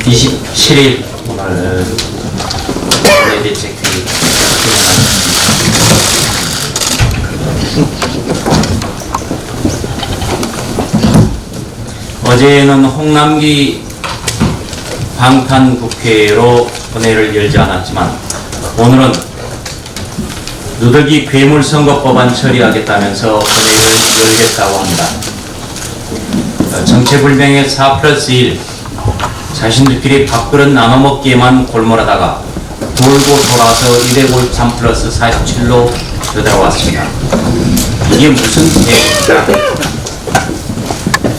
27일 오늘 내대책회의 어제는 홍남기 방탄국회로 본회의를 열지 않았지만 오늘은 누더기 괴물선거법안 처리하겠다면서 본회의를 열겠다고 합니다. 정체불명의 4+1 자신들끼리 밥그릇 나눠먹기에만 골몰하다가 돌고 돌아서 253 플러스 47로 되돌아왔습니다. 이게 무슨 계획입니까?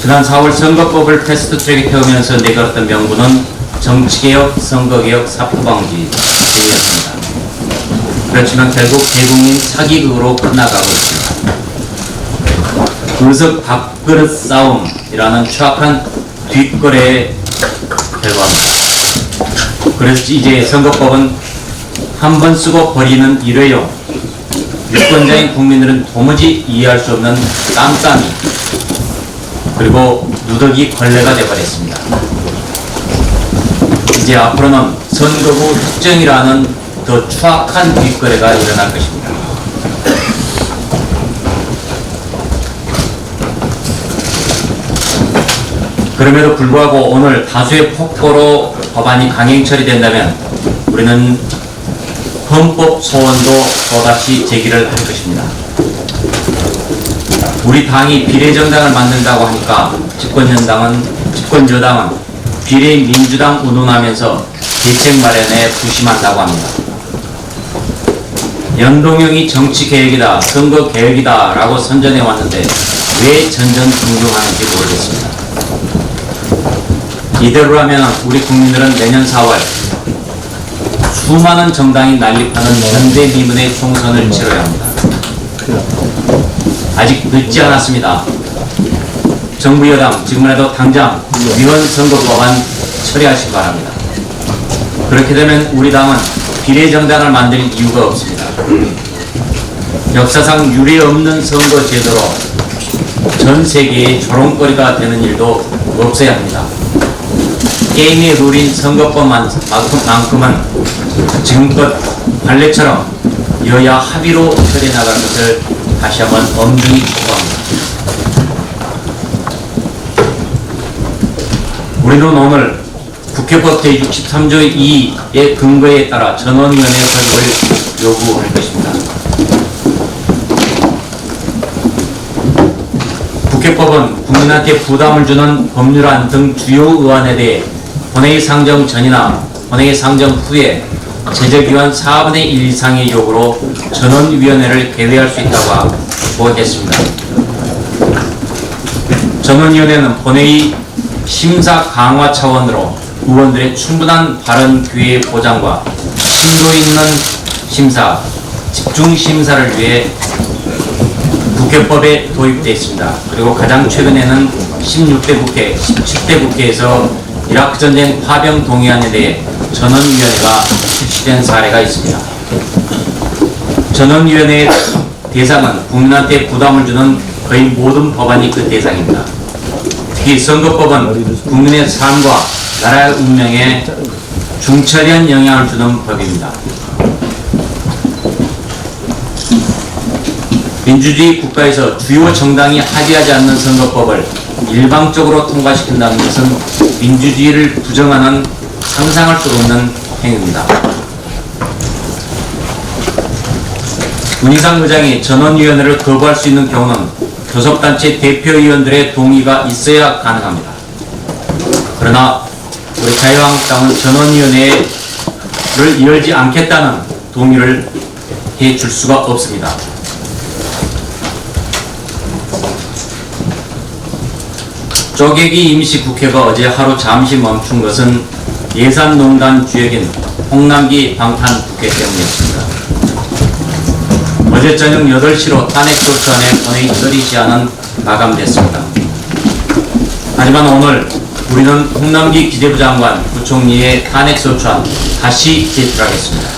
지난 4월 선거법을 패스트트랙에 태우면서 내걸었던 명분은 정치개혁, 선거개혁, 사표방지 등이었습니다. 그렇지만 결국 대국민 사기극으로 끝나가고 있습니다. 의석 밥그릇 싸움이라는 추악한 뒷거래의 결과입니다. 그래서 이제 선거법은 한 번 쓰고 버리는 일회용, 유권자인 국민들은 도무지 이해할 수 없는 깜깜이, 그리고 누더기 걸레가 되어버렸습니다. 이제 앞으로는 선거구 특정이라는 더 추악한 뒷거래가 일어날 것입니다. 그럼에도 불구하고 오늘 다수의 폭포로 법안이 강행 처리된다면 우리는 헌법 소원도 또다시 제기를 할 것입니다. 우리 당이 비례정당을 만든다고 하니까 집권여당은 비례민주당 운운하면서 대책 마련에 부심한다고 합니다. 연동형이 정치개혁이다, 선거개혁이다 라고 선전해 왔는데 왜 전전긍긍하는지 모르겠습니다. 이대로라면 우리 국민들은 내년 4월 수많은 정당이 난립하는 현대미문의 총선을 치러야 합니다. 아직 늦지 않았습니다. 정부 여당 지금이라도 당장 위헌 선거법안 처리하시기 바랍니다. 그렇게 되면 우리 당은 비례정당을 만들 이유가 없습니다. 역사상 유례없는 선거제도로 전 세계의 조롱거리가 되는 일도 없어야 합니다. 게임의 룰인 선거법만큼은 지금껏 관례처럼 여야 합의로 처리해 나갈 것을 다시 한번 엄중히 촉구합니다. 우리는 오늘 국회법 제63조 2의 근거에 따라 전원위원회 설립을 요구할 것입니다. 국회법은 국민한테 부담을 주는 법률안 등 주요 의안에 대해 본회의 상정 전이나 본회의 상정 후에 제적위원 4분의 1 이상의 요구로 전원위원회를 개회할 수 있다고 보겠습니다. 전원위원회는 본회의 심사 강화 차원으로 의원들의 충분한 발언 기회 보장과 심도 있는 심사, 집중 심사를 위해 국회법에 도입되어 있습니다. 그리고 가장 최근에는 16대 국회, 17대 국회에서 이라크 전쟁 파병 동의안에 대해 전원위원회가 실시된 사례가 있습니다. 전원위원회의 대상은 국민한테 부담을 주는 거의 모든 법안이 그 대상입니다. 특히 선거법은 국민의 삶과 나라의 운명에 중차대한 영향을 주는 법입니다. 민주주의 국가에서 주요 정당이 합의하지 않는 선거법을 일방적으로 통과시킨다는 것은 민주주의를 부정하는 상상할 수 없는 행위입니다. 문희상 의장이 전원위원회를 거부할 수 있는 경우는 교섭단체 대표위원들의 동의가 있어야 가능합니다. 그러나 우리 자유한국당은 전원위원회를 열지 않겠다는 동의를 해줄 수가 없습니다. 쪼개기 임시국회가 어제 하루 잠시 멈춘 것은 예산농단 주역인 홍남기 방탄국회 때문이었습니다. 어제 저녁 8시로 탄핵소추안의 본회의 처리 시한은 마감됐습니다. 하지만 오늘 우리는 홍남기 기재부 장관, 부총리의 탄핵소추안 다시 제출하겠습니다.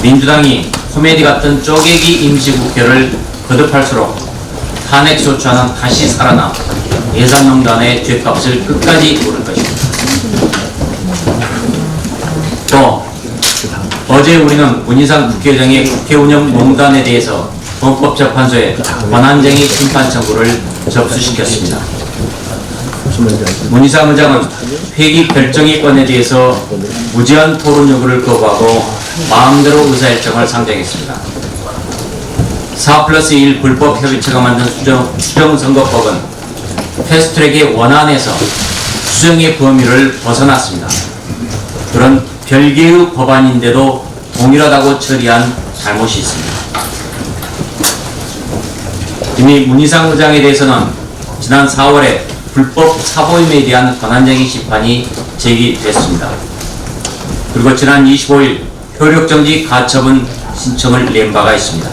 민주당이 코미디 같은 쪼개기 임시국회를 거듭할수록 탄핵소추안은 다시 살아나 예산농단의 죗값을 끝까지 물을 것입니다. 또 어제 우리는 문희상 국회의장의 국회운영농단에 대해서 헌법재판소에 권한쟁의 심판 청구를 접수시켰습니다. 문희상 의장은 회기 결정의권에 대해서 무제한 토론 요구를 거부하고 마음대로 의사일정을 상정했습니다. 4+1 불법 협의체가 만든 수정선거법은 패스트트랙의 원안에서 수정의 범위를 벗어났습니다. 그런 별개의 법안인데도 동일하다고 처리한 잘못이 있습니다. 이미 문희상 의장에 대해서는 지난 4월에 불법 사보임에 대한 권한쟁의 심판이 제기됐습니다. 그리고 지난 25일 효력정지 가처분 신청을 낸 바가 있습니다.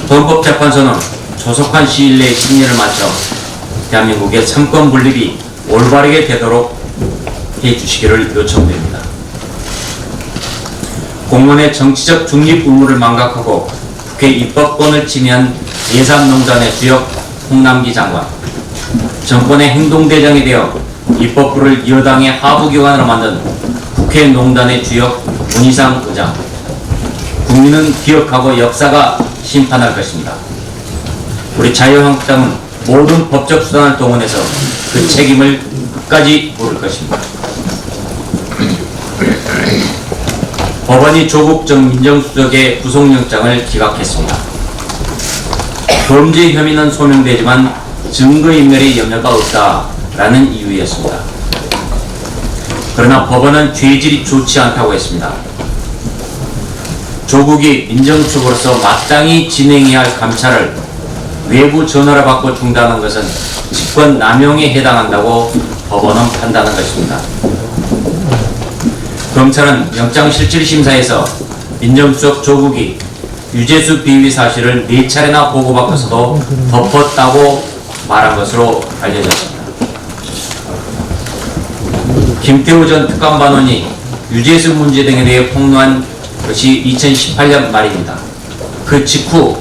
헌법재판소는 조속한 시일 내에 심리를 마쳐 대한민국의 삼권 분립이 올바르게 되도록 해주시기를 요청드립니다. 공무원의 정치적 중립 의무를 망각하고 국회 입법권을 침해한 예산농단의 주역 홍남기 장관, 정권의 행동대장이 되어 입법부를 여당의 하부기관으로 만든 국회 농단의 주역 문희상 의장, 국민은 기억하고 역사가 심판할 것입니다. 우리 자유한국당은 모든 법적 수단을 동원해서 그 책임을 끝까지 물을 것입니다. 법원이 조국 전 민정수석의 구속영장을 기각했습니다. 범죄 혐의는 소명되지만 증거인멸의 염려가 없다라는 이유였습니다. 그러나 법원은 죄질이 좋지 않다고 했습니다. 조국이 민정수석으로서 마땅히 진행해야 할 감찰을 외부 전화를 받고 중단한 것은 직권 남용에 해당한다고 법원은 판단한 것입니다. 검찰은 영장실질심사에서 민정수석 조국이 유재수 비위 사실을 4차례나 보고받고서도 덮었다고 말한 것으로 알려졌습니다. 김태우 전 특감반원이 유재수 문제 등에 대해 폭로한 것이 2018년 말입니다. 그 직후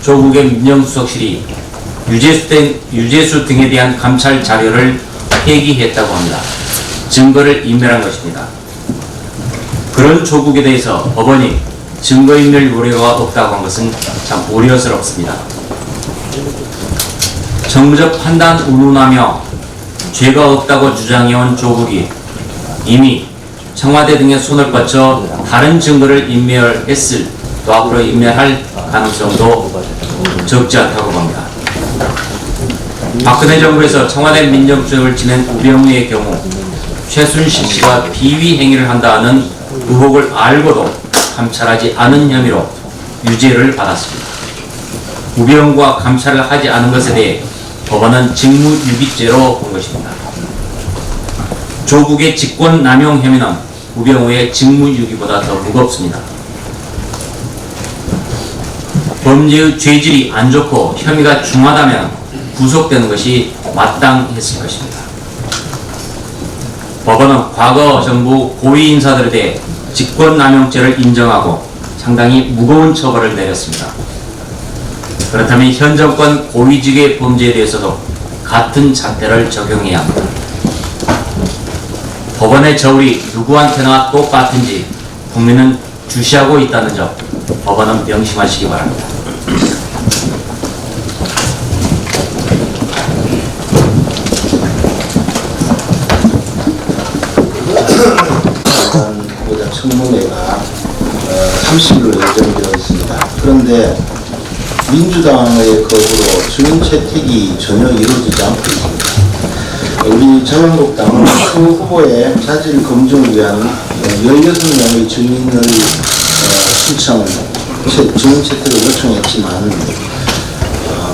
조국의 민정수석실이 유재수 등에 대한 감찰 자료를 폐기했다고 합니다. 증거를 인멸한 것입니다. 그런 조국에 대해서 법원이 증거인멸 우려가 없다고 한 것은 참 우려스럽습니다. 정무적 판단 운운하며 죄가 없다고 주장해온 조국이 이미 청와대 등의 손을 뻗쳐 다른 증거를 인멸했을, 또 앞으로 인멸할 가능성도 적지 않다고 봅니다. 박근혜 정부에서 청와대 민정수석을 지낸 우병우의 경우 최순실 씨가 비위 행위를 한다는 의혹을 알고도 감찰하지 않은 혐의로 유죄를 받았습니다. 우병우가 감찰을 하지 않은 것에 대해 법원은 직무유기죄로 본 것입니다. 조국의 직권남용 혐의는 우병우의 직무유기보다 더 무겁습니다. 범죄의 죄질이 안 좋고 혐의가 중하다면 구속되는 것이 마땅했을 것입니다. 법원은 과거 정부 고위 인사들에 대해 직권남용죄를 인정하고 상당히 무거운 처벌을 내렸습니다. 그렇다면 현 정권 고위직의 범죄에 대해서도 같은 잣대를 적용해야 합니다. 법원의 저울이 누구한테나 똑같은지 국민은 주시하고 있다는 점 법원은 명심하시기 바랍니다. 보다 청문회가 30일로 예정되어 있습니다. 그런데 민주당의 거부로 증인 채택이 전혀 이루어지지 않고 있습니다. 우리 자유한국당은 그 후보의 자질 검증을 위한 16명의 증인을 증인 채택을 요청했지만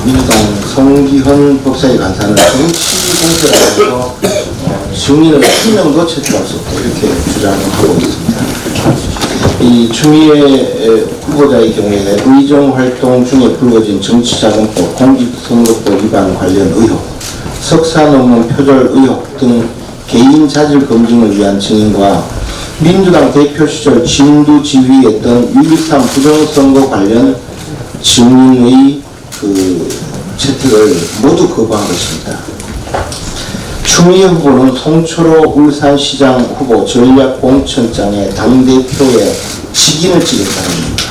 민주당 송기헌 법사위 간사는 정치 공세를 해서 증인을 한 명도 채택할 수 없다 이렇게 주장하고 있습니다. 이 추미애 후보자의 경우에 의정활동 중에 불거진 정치자금법, 공직선거법 위반 관련 의혹, 석사 논문 표절 의혹 등 개인 자질 검증을 위한 증인과 민주당 대표 시절 진두 지휘했던 6.23 부정선거 관련 증인의 채택을 모두 거부한 것입니다. 추미애 후보는 송철호 울산시장 후보 전략공천장에 당대표의 직인을 찍었다는 겁니다.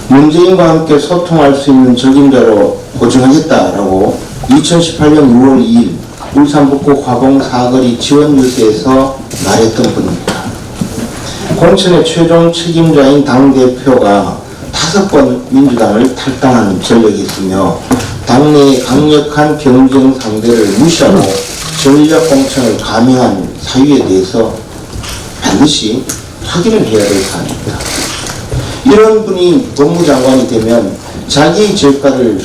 문재인과 함께 소통할 수 있는 적임자로 보증하겠다라고 2018년 6월 2일 울산 북구 화봉 사거리 지원 일대에서 말했던 분입니다. 공천의 최종 책임자인 당대표가 5번 민주당을 탈당한 전력이 있으며 당내의 강력한 경쟁 상대를 무시하고 전략공천을 감행한 사유에 대해서 반드시 확인을 해야 될 사안입니다. 이런 분이 법무장관이 되면 자기의 죄가를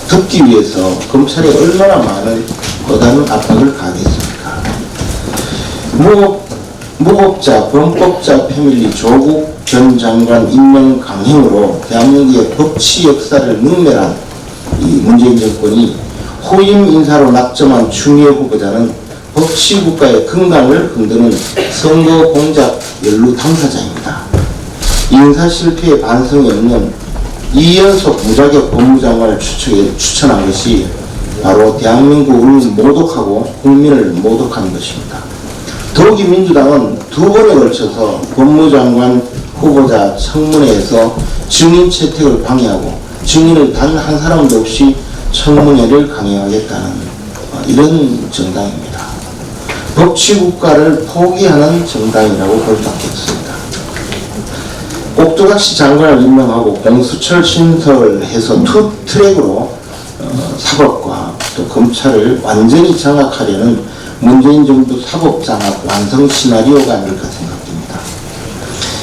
덮기 위해서 검찰에 얼마나 많은 거다는 압박을 가하겠습니까? 무법자, 범법자 패밀리 조국 전 장관 임명 강행으로 대한민국의 법치 역사를 능멸한 이 문재인 정권이 호임 인사로 낙점한 추미애 후보자는 법치국가의 건강을 흔드는 선거 공작 연루 당사자입니다. 인사 실패에 반성이 없는 2연속 무자격 법무장관을 추천한 것이 바로 대한민국을 모독하고 국민을 모독하는 것입니다. 더욱이 민주당은 2번에 걸쳐서 법무장관 후보자 청문회에서 증인 채택을 방해하고 증인을 단 한 사람도 없이 청문회를 강행하겠다는 이런 정당입니다. 법치국가를 포기하는 정당이라고 볼 수밖에 없습니다. 꼭두각시 장관을 임명하고 공수처를 신설해서 투 트랙으로 사법과 또 검찰을 완전히 장악하려는 문재인 정부 사법 장악 완성 시나리오가 아닐까 생각됩니다.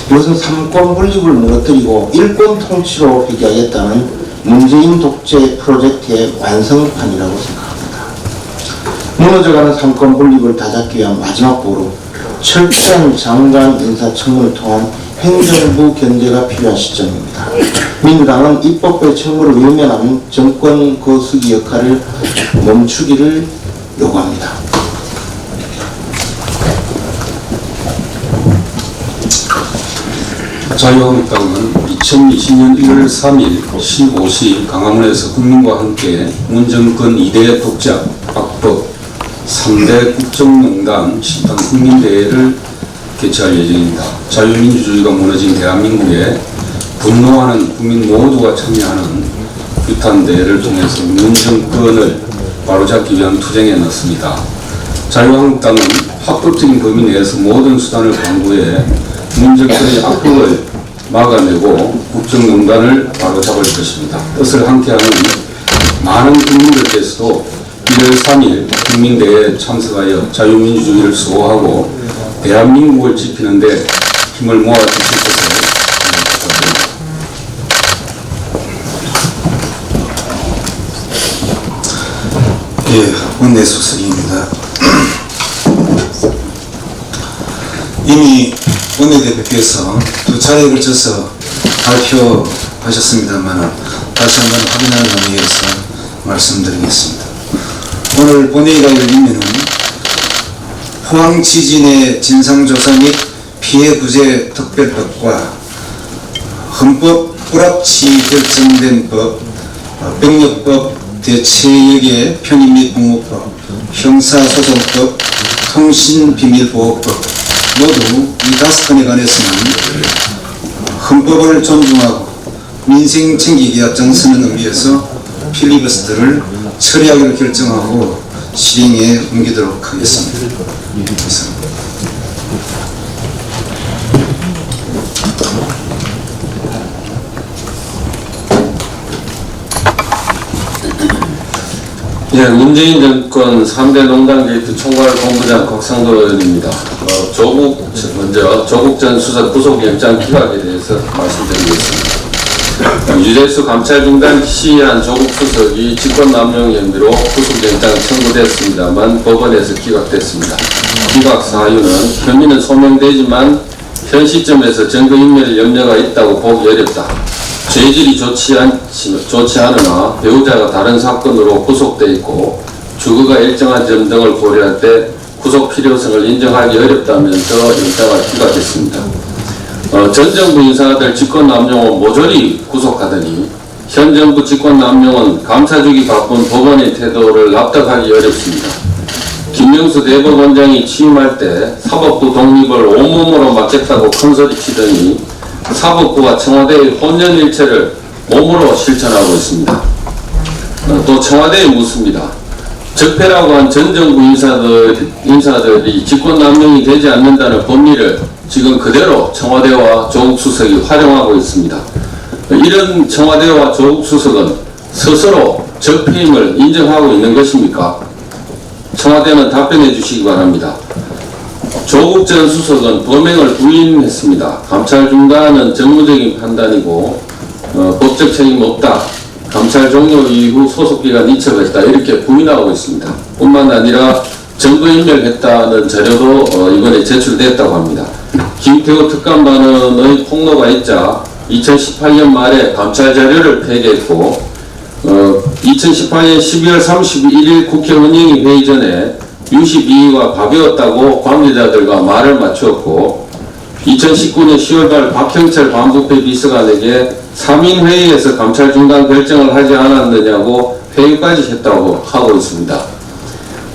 이것은 삼권 분립을 무너뜨리고 일권 통치로 회귀하겠다는 문재인 독재 프로젝트의 완성판이라고 생각합니다. 무너져가는 삼권 분립을 다잡기 위한 마지막 보루, 철저한 장관 인사청문을 통한 행정부 견제가 필요한 시점입니다. 민주당은 입법부의 청문을 외면하는 정권 거수기 역할을 멈추기를 요구합니다. 자유한국당은 2020년 1월 3일 15시 강화문에서 국민과 함께 문정권 2대 독재 악법 3대 국정농단 심판 국민대회를 개최할 예정입니다. 자유민주주의가 무너진 대한민국에 분노하는 국민 모두가 참여하는 규탄대회를 통해서 문정권을 바로잡기 위한 투쟁에 나섭니다. 자유한국당은 합법적인 범위 내에서 모든 수단을 강구해 문정권의 악법을 막아내고 국정농단을 바로잡을 것입니다. 뜻을 함께하는 많은 국민들께서도 1월 3일 국민대회에 참석하여 자유민주주의를 수호하고 대한민국을 지키는 데 힘을 모아주실 것을 부탁드립니다. 예, 원내 소속입니다. 이미 원내대표께서 2차례에 걸쳐서 발표하셨습니다만 다시 한번 확인하는 의미에서 말씀드리겠습니다. 오늘 본회의가 열리면은 포항 지진의 진상조사 및 피해구제 특별법과 헌법 불합치 결정된 법, 병력법, 대체역의 편의 및 복무법, 형사소송법, 통신비밀보호법 모두 이 5건에 관해서는 헌법을 존중하고 민생 챙기기 앞장서는 의미에서 필리버스터를 처리하기로 결정하고 실행에 옮기도록 하겠습니다. 감사합니다. 예, 문재인 정권 3대 농단 게이트 총괄 본부장 곽상도 의원입니다. 먼저 조국 전 수석 구속영장 기각에 대해서 말씀드리겠습니다. 유재수 감찰 중단 시한 조국 수석이 직권남용 혐의로 구속영장 청구됐습니다만 법원에서 기각됐습니다. 기각 사유는 혐의는 소명되지만 현 시점에서 증거인멸 염려가 있다고 보기 어렵다. 죄질이 좋지 않으나 배우자가 다른 사건으로 구속돼 있고 주거가 일정한 점 등을 고려할 때 구속 필요성을 인정하기 어렵다면서 영장을 기각했습니다. 전 정부 인사들 직권남용을 모조리 구속하더니 현 정부 집권 남용은 감사주기 바쁜 법원의 태도를 납득하기 어렵습니다. 김명수 대법원장이 취임할 때 사법부 독립을 온몸으로 맡겠다고 큰소리치더니 사법부와 청와대의 혼연일체를 몸으로 실천하고 있습니다. 또 청와대에 묻습니다. 적폐라고 한 전 정부 인사들이 집권 남용이 되지 않는다는 법리를 지금 그대로 청와대와 조국 수석이 활용하고 있습니다. 이런 청와대와 조국 수석은 스스로 적폐임을 인정하고 있는 것입니까? 청와대는 답변해 주시기 바랍니다. 조국 전 수석은 범행을 부인했습니다. 감찰 중단은 정무적인 판단이고 법적 책임 없다. 감찰 종료 이후 소속기관 이첩했다. 이렇게 부인하고 있습니다. 뿐만 아니라 증거인멸했다는 자료도 이번에 제출됐다고 합니다. 김태호 특감반원의 폭로가 있자 2018년 말에 감찰 자료를 폐기했고 2018년 12월 31일 국회 운영위 회의 전에 유시 비위가 가벼웠다고 관계자들과 말을 맞추었고 2019년 10월달 박형철 반부패 비서관에게 3인 회의에서 감찰 중단 결정을 하지 않았느냐고 회의까지 했다고 하고 있습니다.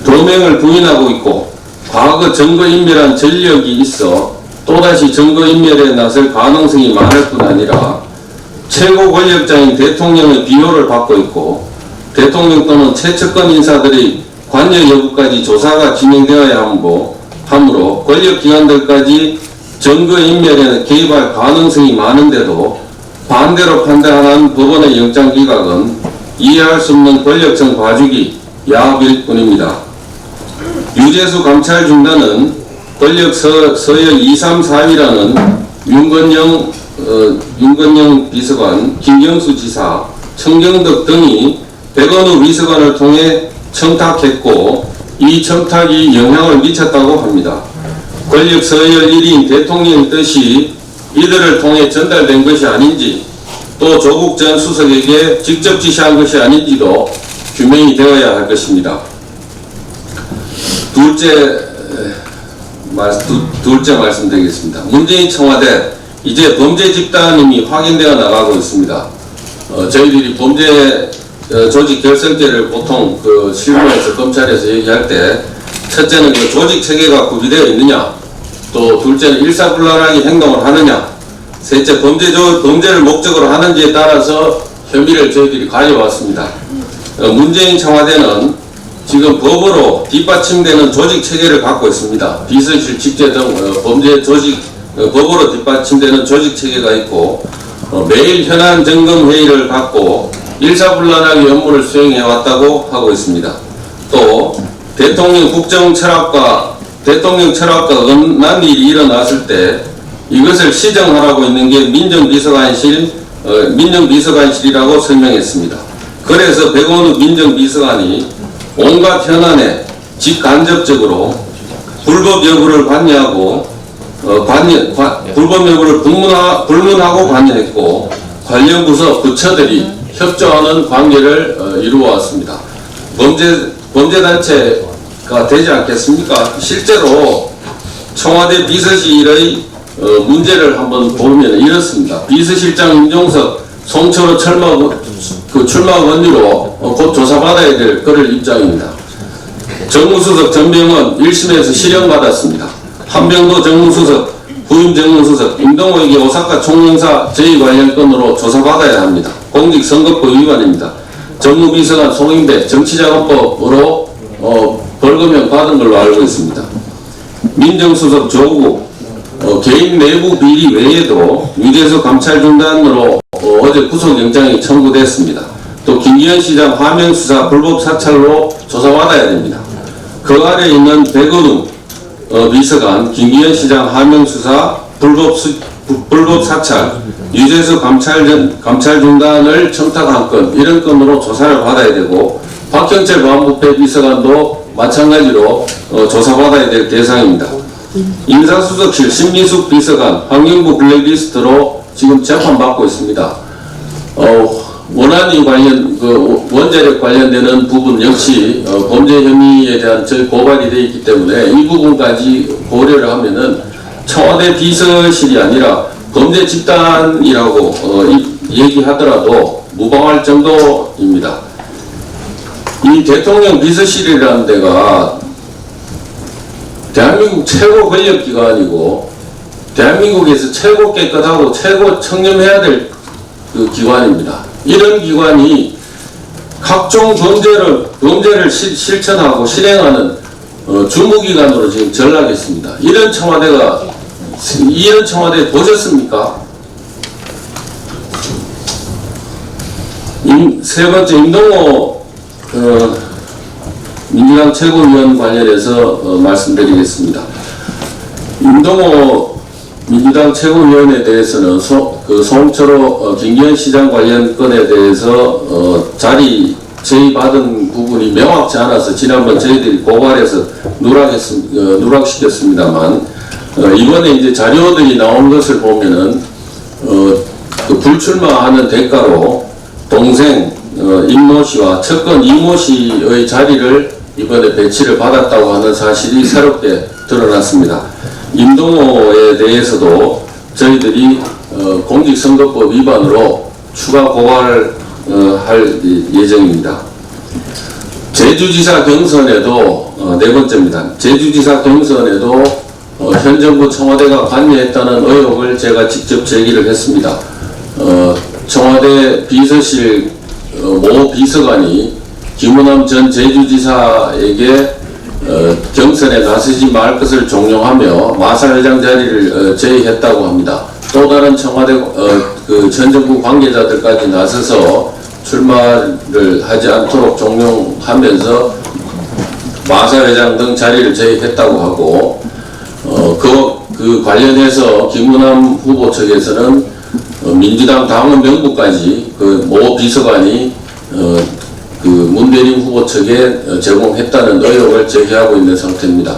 범행을 부인하고 있고 과거 증거인멸한 전력이 있어 또다시 증거인멸에 나설 가능성이 많을 뿐 아니라 최고 권력자인 대통령의 비호를 받고 있고 대통령 또는 최측근 인사들의 관여 여부까지 조사가 진행되어야 하므로 권력기관들까지 증거인멸에 개입할 가능성이 많은데도 반대로 판단한 법원의 영장기각은 이해할 수 없는 권력성 봐주기 야합일 뿐입니다. 유재수 감찰 중단은 권력 서열 2, 3, 4위라는 윤건영 비서관, 김경수 지사, 청경덕 등이 백원우 비서관을 통해 청탁했고 이 청탁이 영향을 미쳤다고 합니다. 권력 서열 1위인 대통령의 뜻이 이들을 통해 전달된 것이 아닌지 또 조국 전 수석에게 직접 지시한 것이 아닌지도 규명이 되어야 할 것입니다. 둘째 말씀드리겠습니다. 문재인 청와대 이제 범죄 집단임이 확인되어 나가고 있습니다. 저희들이 범죄 조직 결성죄를 보통 실무에서 검찰에서 얘기할 때 첫째는 조직 체계가 구비되어 있느냐, 또 둘째는 일사불란하게 행동을 하느냐, 셋째 범죄를 목적으로 하는지에 따라서 혐의를 저희들이 가져왔습니다. 문재인 청와대는 지금 법으로 뒷받침되는 조직 체계를 갖고 있습니다. 비서실 직제 등 범죄 조직 법으로 뒷받침되는 조직 체계가 있고 매일 현안 점검 회의를 갖고 일사불란하게 업무를 수행해 왔다고 하고 있습니다. 또 대통령 국정 철학과 어긋난 일이 일어났을 때 이것을 시정하라고 있는 게 민정비서관실이라고 설명했습니다. 그래서 백원우 민정비서관이 온갖 현안에 직간접적으로 불법 여부를 관여하고 불법 여부를 불문하고 관여했고 관련 부처들이 협조하는 관계를 이루어왔습니다. 범죄단체가 되지 않겠습니까? 실제로 청와대 비서실의 문제를 한번 보면 이렇습니다. 비서실장 임종석 송철호 출마 권유로 곧 조사받아야 될 그럴 입장입니다. 정무수석 전병헌 1심에서 실형받았습니다. 한병도 정무수석, 부임 정무수석, 임동호에게 오사카 총영사 제의 관련 건으로 조사받아야 합니다. 공직선거법 위반입니다. 정무비서관 송인배 정치자금법으로 벌금형 받은 걸로 알고 있습니다. 민정수석 조국 개인 내부 비리 외에도 유재수 감찰 중단으로 어제 구속영장이 청구됐습니다. 또 김기현 시장 하명수사 불법 사찰로 조사받아야 됩니다. 그 아래 있는 백원우 비서관, 김기현 시장 하명수사 불법 사찰, 유재수 감찰 중단을 청탁한 건 이런 건으로 조사를 받아야 되고 박형철 반부패 비서관도 마찬가지로 조사받아야 될 대상입니다. 인사수석실 신미숙 비서관 환경부 블랙리스트로 지금 재판받고 있습니다. 원안이 원자력 관련되는 부분 역시 범죄 혐의에 대한 저희 고발이 되어 있기 때문에 이 부분까지 고려를 하면은 청와대 비서실이 아니라 범죄 집단이라고 얘기하더라도 무방할 정도입니다. 이 대통령 비서실이라는 데가 대한민국 최고 권력기관이고 대한민국에서 최고 깨끗하고 최고 청렴해야 될 그 기관입니다. 이런 기관이 각종 범죄를 실천하고 실행하는 주무기관으로 지금 전락했습니다. 이런 청와대 보셨습니까? 세 번째, 임동호 민주당 최고위원 관련해서 말씀드리겠습니다. 임동호 민주당 최고위원에 대해서는 송철호 김기현 시장 관련 건에 대해서 제의받은 부분이 명확치 않아서 지난번 저희들이 고발해서 누락시켰습니다만 이번에 이제 자료들이 나온 것을 보면은 그 불출마하는 대가로 동생 임모 씨와 측근 이모 씨의 자리를 이번에 배치를 받았다고 하는 사실이 새롭게 드러났습니다. 임동호에 대해서도 저희들이 공직선거법 위반으로 추가 고발할 예정입니다. 제주지사 경선에도 네 번째입니다. 제주지사 경선에도 현 정부 청와대가 관여했다는 의혹을 제가 직접 제기를 했습니다. 청와대 비서실 모 비서관이 김우남 전 제주지사에게 경선에 나서지 말 것을 종용하며 마사회장 자리를 제의했다고 합니다. 또 다른 청와대 전 정부 관계자들까지 나서서 출마를 하지 않도록 종용하면서 마사회장 등 자리를 제의했다고 하고 그 관련해서 김우남 후보 측에서는 민주당 당원 명부까지 그 모 비서관이 그 문대림 후보 측에 제공했다는 의혹을 제기하고 있는 상태입니다.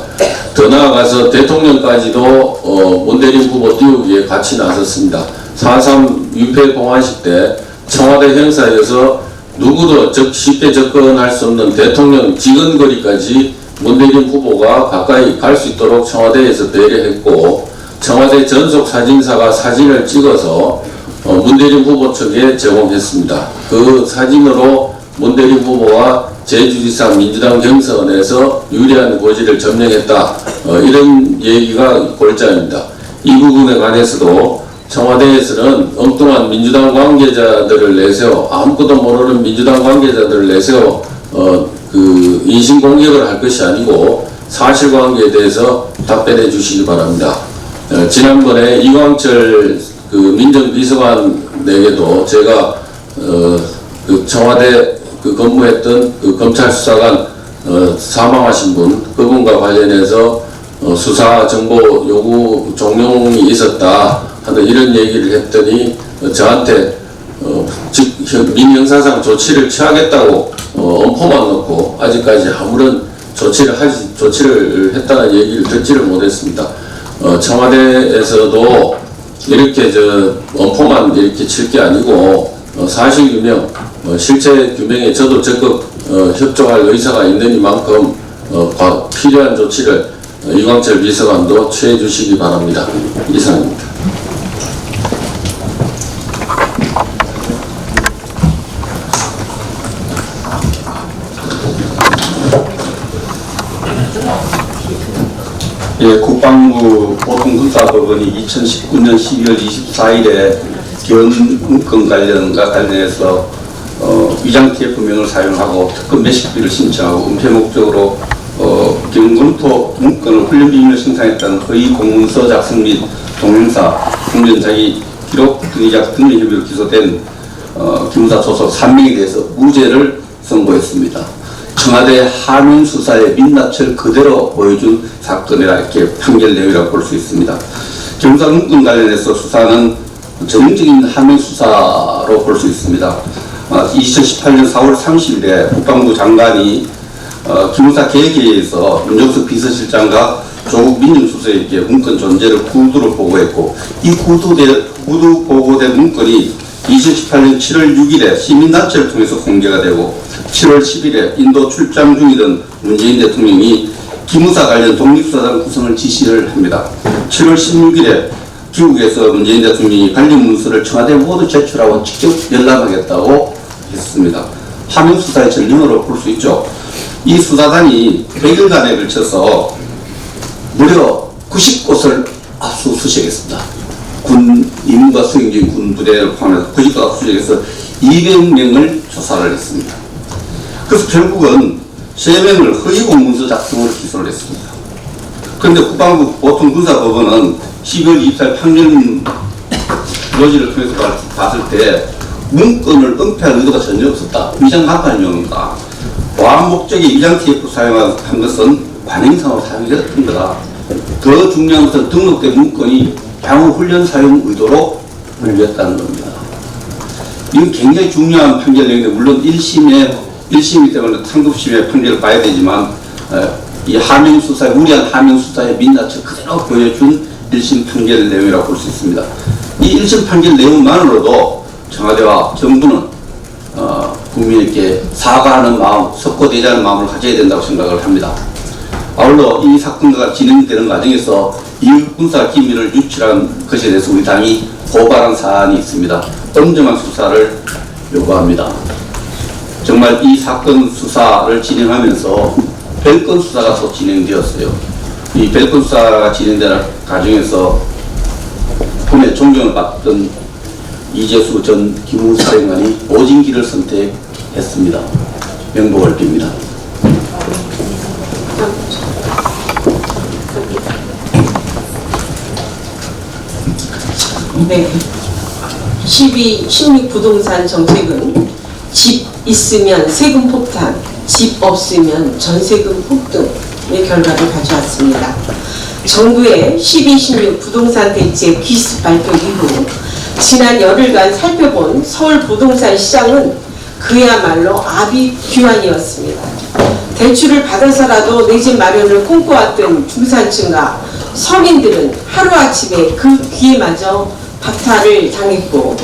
더 나아가서 대통령까지도 문대림 후보 띄우기에 같이 나섰습니다. 4.3 위패 봉환식 때 청와대 행사에서 누구도 쉽게 접근할 수 없는 대통령 직원거리까지 문대림 후보가 가까이 갈 수 있도록 청와대에서 배려했고 청와대 전속 사진사가 사진을 찍어서 문대림 후보 측에 제공했습니다. 그 사진으로 문대림 후보와 제주지사 민주당 경선에서 유리한 고지를 점령했다. 이런 얘기가 골자입니다. 이 부분에 관해서도 청와대에서는 엉뚱한 민주당 관계자들을 내세워 아무것도 모르는 민주당 관계자들을 내세워 인신 공격을 할 것이 아니고 사실관계에 대해서 답변해 주시기 바랍니다. 지난번에 이광철 그 민정비서관에게도 제가 그 청와대 근무했던 그 검찰 수사관 사망하신 그분과 관련해서 수사 정보 요구 종용이 있었다 하는 이런 얘기를 했더니 저한테 민형사상 조치를 취하겠다고 엄포만 놓고 아직까지 아무런 조치를 했다는 얘기를 듣지를 못했습니다. 청와대에서도 이렇게 엄포만 이렇게 칠 게 아니고 사실 규명, 실체 규명에 저도 적극 협조할 의사가 있는 이만큼 필요한 조치를 이광철 비서관도 취해 주시기 바랍니다. 이상입니다. 예, 국방부 보통군사법원이 2019년 12월 24일에 견문건 관련해서 위장 TF명을 사용하고 특검 매식비를 신청하고 은폐 목적으로 경군토 문건을 훈련 비밀로 생산했다는 허위 공문서 작성 및 동영사, 공전 자기 기록 등의 작성 등의 혐의로 기소된 기무사 소속 3명에 대해서 무죄를 선고했습니다. 청와대 하명 수사의 민낯을 그대로 보여준 사건이라 이렇게 판결 내용이라고 볼 수 있습니다. 기무사 문건 관련해서 수사는 전형적인 하명 수사로 볼 수 있습니다. 2018년 4월 30일에 국방부 장관이 기무사 계획회의에서 윤정석 비서실장과 조국 민정수석에게 문건 존재를 구두로 보고했고 이 구두 보고된 문건이 2018년 7월 6일에 시민단체를 통해서 공개가 되고 7월 10일에 인도 출장 중이던 문재인 대통령이 기무사 관련 독립수사단 구성을 지시를 합니다. 7월 16일에 중국에서 문재인 대통령이 관련 문서를 청와대에 모두 제출하고 직접 열람하겠다고 했습니다. 하명 수사의 전령으로 볼 수 있죠. 이 수사단이 100일간에 걸쳐서 무려 90곳을 압수수색했습니다. 군 임무가 수행 중인 군 부대를 포함해서 90곳 압수수색해서 200명을 조사를 했습니다. 그래서 결국은 3명을 허위 공문서 작성으로 기소를 했습니다. 그런데 국방부 보통군사법원은 12월 24일 판결 노지를 통해서 봤을 때 문건을 은폐할 의도가 전혀 없었다. 위장 간판용이다. 보안 목적의 위장 TF 사용한 것은 관행상으로 사용했던 거다. 더 중요한 것은 등록된 문건이 향후 훈련 사용 의도로 분류했다는 겁니다. 이건 굉장히 중요한 판결 내용인데, 물론 1심이기 때문에 상급심의 판결을 봐야 되지만, 이 하명수사의, 우리한 하명수사의 민낯을 그대로 보여준 1심 판결 내용이라고 볼 수 있습니다. 이 1심 판결 내용만으로도 청와대와 정부는 국민에게 사과하는 마음, 석고대자는 마음을 가져야 된다고 생각을 합니다. 아울러 이 사건과 진행되는 과정에서 이웃군사 기밀을 유출한 것에 대해서 우리 당이 고발한 사안이 있습니다. 엄정한 수사를 요구합니다. 정말 이 사건 수사를 진행하면서 별건 수사가 또 진행되었어요. 이 별건 수사가 진행되는 과정에서 군의 존경을 받던 이재수 전 기무사령관이 오진 길을 선택했습니다. 명복을 빕니다. 네. 16 부동산 정책은 집 있으면 세금 폭탄, 집 없으면 전세금 폭등의 결과를 가져왔습니다. 정부의 16 부동산 대책 기습 발표 이후 지난 열흘간 살펴본 서울 부동산 시장은 그야말로 아비규환이었습니다. 대출을 받아서라도 내 집 마련을 꿈꿔왔던 중산층과 서민들은 하루아침에 그 기회마저 박탈을 당했고,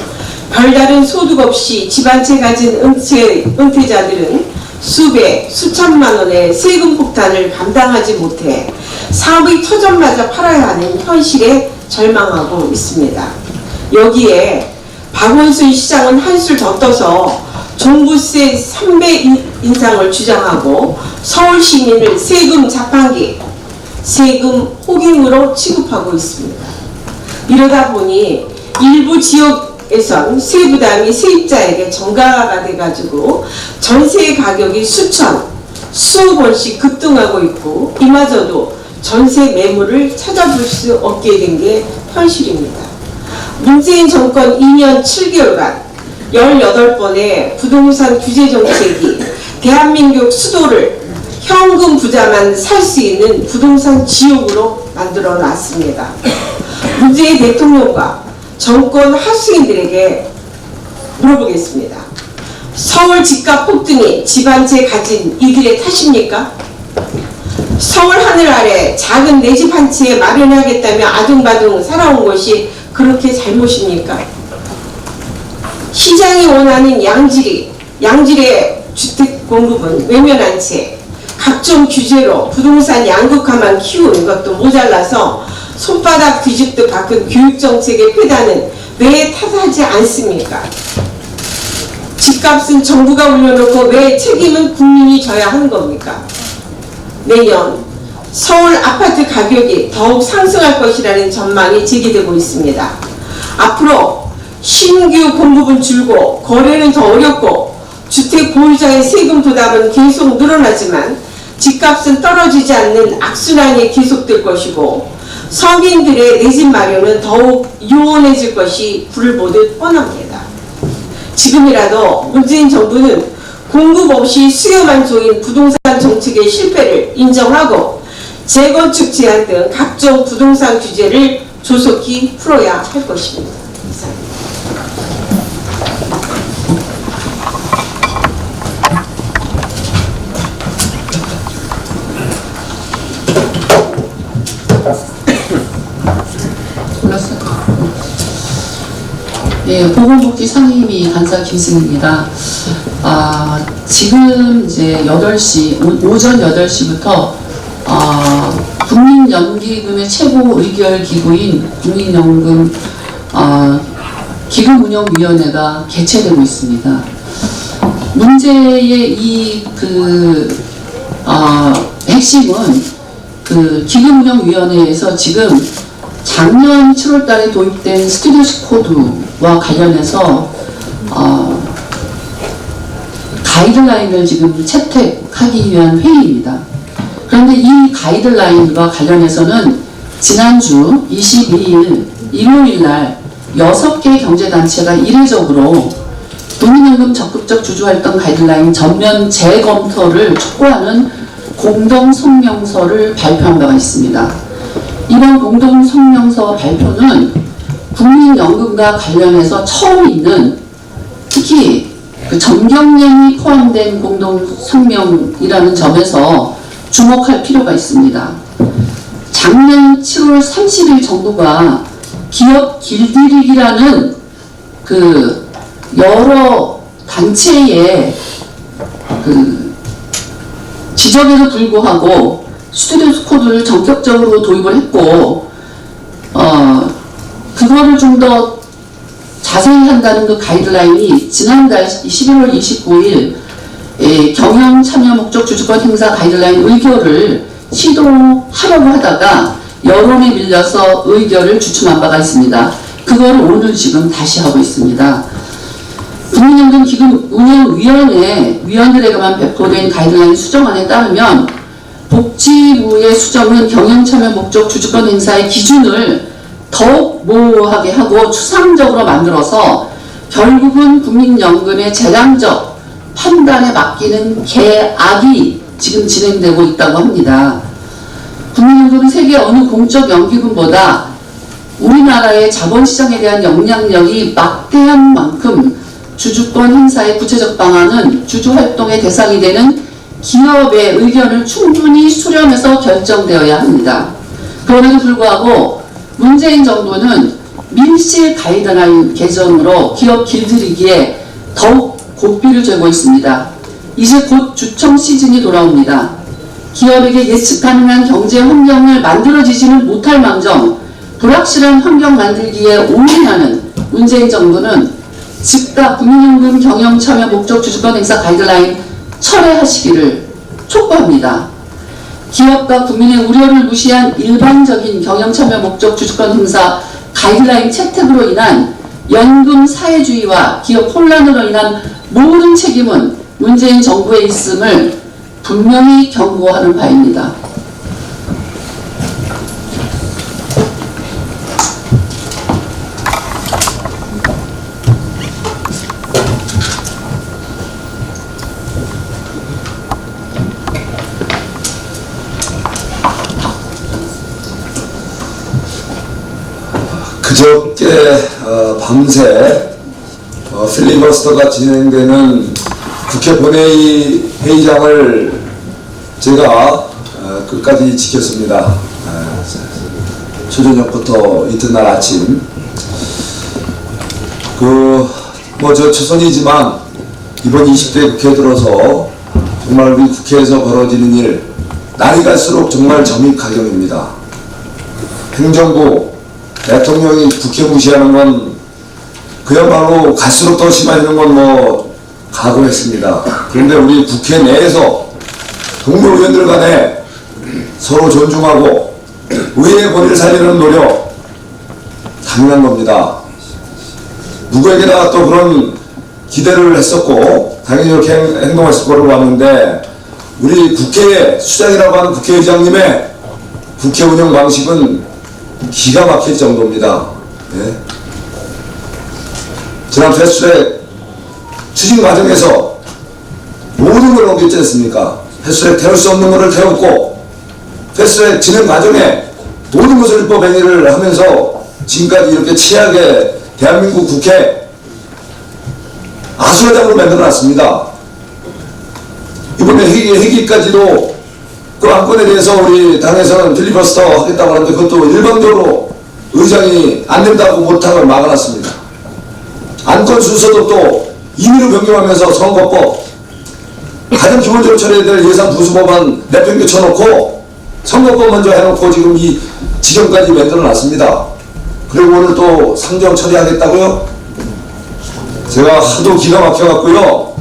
별다른 소득 없이 집 한 채 가진 은퇴자들은 수백, 수천만 원의 세금 폭탄을 감당하지 못해 사업이 터전마저 팔아야 하는 현실에 절망하고 있습니다. 여기에 박원순 시장은 한술 더 떠서 종부세 3배 인상을 주장하고 서울 시민을 세금 자판기, 세금 호갱으로 취급하고 있습니다. 이러다 보니 일부 지역에선 세부담이 세입자에게 전가가 돼가지고 전세 가격이 수천, 수억 원씩 급등하고 있고, 이마저도 전세 매물을 찾아볼 수 없게 된 게 현실입니다. 문재인 정권 2년 7개월간 18번의 부동산 규제 정책이 대한민국 수도를 현금 부자만 살 수 있는 부동산 지옥으로 만들어 놨습니다. 문재인 대통령과 정권 하수인들에게 물어보겠습니다. 서울 집값 폭등이 집 한 채 가진 이들의 탓입니까? 서울 하늘 아래 작은 내 집 한 채 마련하겠다며 아둥바둥 살아온 것이 그렇게 잘못입니까? 시장이 원하는 양질의 주택 공급은 외면한 채 각종 규제로 부동산 양극화만 키우는 것도 모자라서 손바닥 뒤집듯 바꾼 교육정책의 폐단은 왜 탓하지 않습니까? 집값은 정부가 올려놓고 왜 책임은 국민이 져야 하는 겁니까? 내년 서울 아파트 가격이 더욱 상승할 것이라는 전망이 제기되고 있습니다. 앞으로 신규 공급은 줄고 거래는 더 어렵고 주택 보유자의 세금 부담은 계속 늘어나지만 집값은 떨어지지 않는 악순환이 계속될 것이고, 서민들의 내 집 마련은 더욱 요원해질 것이 불을 보듯 뻔합니다. 지금이라도 문재인 정부는 공급 없이 수요만 조인 부동산 정책의 실패를 인정하고 재건축 제한 등 각종 부동산 규제를 조속히 풀어야 할 것입니다. 이상입니다. 네, 보건복지 상임위 간사 김승입니다. 지금 이제 8시, 오전 8시부터 국민연기금의 최고 의결 기구인 국민연금 기금운영위원회가 개최되고 있습니다. 문제의 핵심은 그 기금운영위원회에서 지금 작년 7월 달에 도입된 스튜디오십 코드와 관련해서 가이드라인을 지금 채택하기 위한 회의입니다. 그런데 이 가이드라인과 관련해서는 지난주 22일 일요일 날 6개 경제단체가 이례적으로 국민연금 적극적 주주활동 가이드라인 전면 재검토를 촉구하는 공동성명서를 발표한 바가 있습니다. 이번 공동성명서 발표는 국민연금과 관련해서 처음 있는, 특히 그 정경련이 포함된 공동성명이라는 점에서 주목할 필요가 있습니다. 작년 7월 30일 정부가 기업 길들이기라는 그 여러 단체의 그 지적에도 불구하고 스튜디오 코드를 전격적으로 도입을 했고, 그거를 좀 더 자세히 한다는 그 가이드라인이 지난달 11월 29일 경영 참여 목적 주주권 행사 가이드라인 의결을 시도하려고 하다가 여론에 밀려서 의결을 주춤한 바가 있습니다. 그걸 오늘 지금 다시 하고 있습니다. 국민연금 기금운영위원회 위원들에게만 배포된 가이드라인 수정안에 따르면 복지부의 수정은 경영참여 목적 주주권 행사의 기준을 더욱 모호하게 하고 추상적으로 만들어서 결국은 국민연금의 재량적 판단에 맡기는 계약이 지금 진행되고 있다고 합니다. 국민연금은 세계 어느 공적 연기금보다 우리나라의 자본시장에 대한 영향력이 막대한 만큼 주주권 행사의 구체적 방안은 주주활동의 대상이 되는 기업의 의견을 충분히 수렴해서 결정되어야 합니다. 그럼에도 불구하고 문재인 정부는 밀실 가이드라인 개정으로 기업 길들이기에 더욱 고삐를 쥐고 있습니다. 이제 곧 주청 시즌이 돌아옵니다. 기업에게 예측 가능한 경제 환경을 만들어지지는 못할 망정 불확실한 환경 만들기에 올인하는 문재인 정부는 즉각 국민연금 경영 참여 목적 주주권 행사 가이드라인 철회하시기를 촉구합니다. 기업과 국민의 우려를 무시한 일반적인 경영 참여 목적 주주권 행사 가이드라인 채택으로 인한 연금 사회주의와 기업 혼란으로 인한 모든 책임은 문재인 정부에 있음을 분명히 경고하는 바입니다. 그저께 밤새 필리버스터가 진행되는 국회 본회의 회의장을 제가 끝까지 지켰습니다. 초저녁부터 이튿날 아침. 저 초선이지만 이번 20대 국회에 들어서 정말 우리 국회에서 벌어지는 일 날이 갈수록 정말 점입가경입니다. 행정부 대통령이 국회 무시하는 건 그야말로 갈수록 더 심해지는 건 각오했습니다. 그런데 우리 국회 내에서 동료 의원들 간에 서로 존중하고 의회의 권위를 살리는 노력 당연한 겁니다. 누구에게나 또 그런 기대를 했었고 당연히 이렇게 행동했을 거라고 봤는데 우리 국회의 수장이라고 하는 국회의장님의 국회 운영 방식은 기가 막힐 정도입니다. 네. 지난 패스트트랙 추진 과정에서 모든 걸 넘겼지 않습니까? 패스트트랙 태울 수 없는 것을 태웠고 패스트트랙 진행 과정에 모든 것을 입법 행위를 하면서 지금까지 이렇게 치하게 대한민국 국회 아수라장으로 만들어놨습니다. 이번에 회기까지도 그 안건에 대해서 우리 당에서는 필리버스터 하겠다고 하는데 그것도 일방적으로 의장이 안 된다고 못하고 막아놨습니다. 안건 순서도 또 임의로 변경하면서 선거법 가장 기본적으로 처리해야 될 예산 부수법안 내팽개 쳐놓고 선거법 먼저 해놓고 지금 이 지경까지 만들어 놨습니다. 그리고 오늘 또 상정 처리하겠다고요? 제가 하도 기가 막혀갖고요.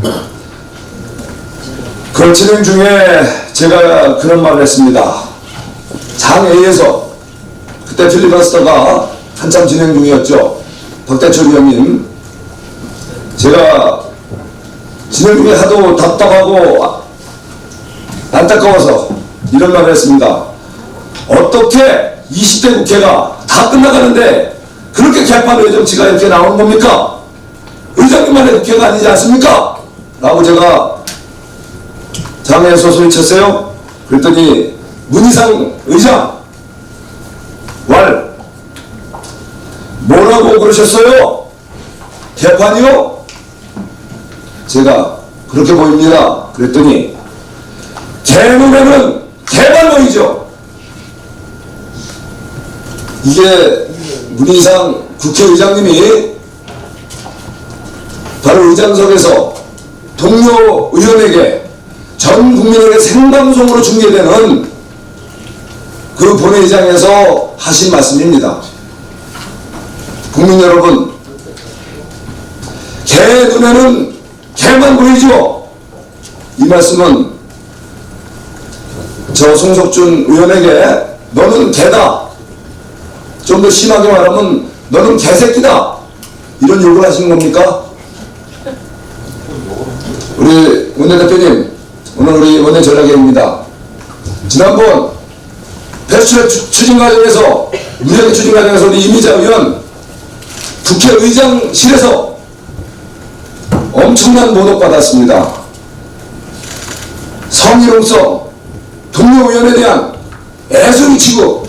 그 진행 중에 제가 그런 말을 했습니다. 장회에서 그때 필리버스터가 한참 진행 중이었죠. 박대철 의원님. 제가 진행 중에 하도 답답하고 안타까워서 이런 말을 했습니다. 어떻게 20대 국회가 다 끝나가는데 그렇게 개판 의정치가 이렇게 나오는 겁니까? 의장님만의 국회가 아니지 않습니까? 라고 제가 장애에서 소리쳤어요. 그랬더니 문희상 의장 왈 뭐라고 그러셨어요? 개판이요? 제가 그렇게 보입니다. 그랬더니 제 눈에는 개만 보이죠. 이게 문희상 국회의장님이 바로 의장석에서 동료 의원에게 전 국민에게 생방송으로 중계되는 그 본회의장에서 하신 말씀입니다. 국민 여러분, 개 눈에는 개만 보이죠? 이 말씀은 저 송석준 의원에게 너는 개다, 좀 더 심하게 말하면 너는 개새끼다, 이런 욕을 하시는 겁니까? 우리 원내대표님, 오늘 우리 원내 전략회의입니다. 지난번 패스트트랙 추진 과정에서, 무작위 추진 과정에서 우리 이미자 의원 국회의장실에서 엄청난 모독받았습니다. 성희롱성, 동료 의원에 대한 애송이 치고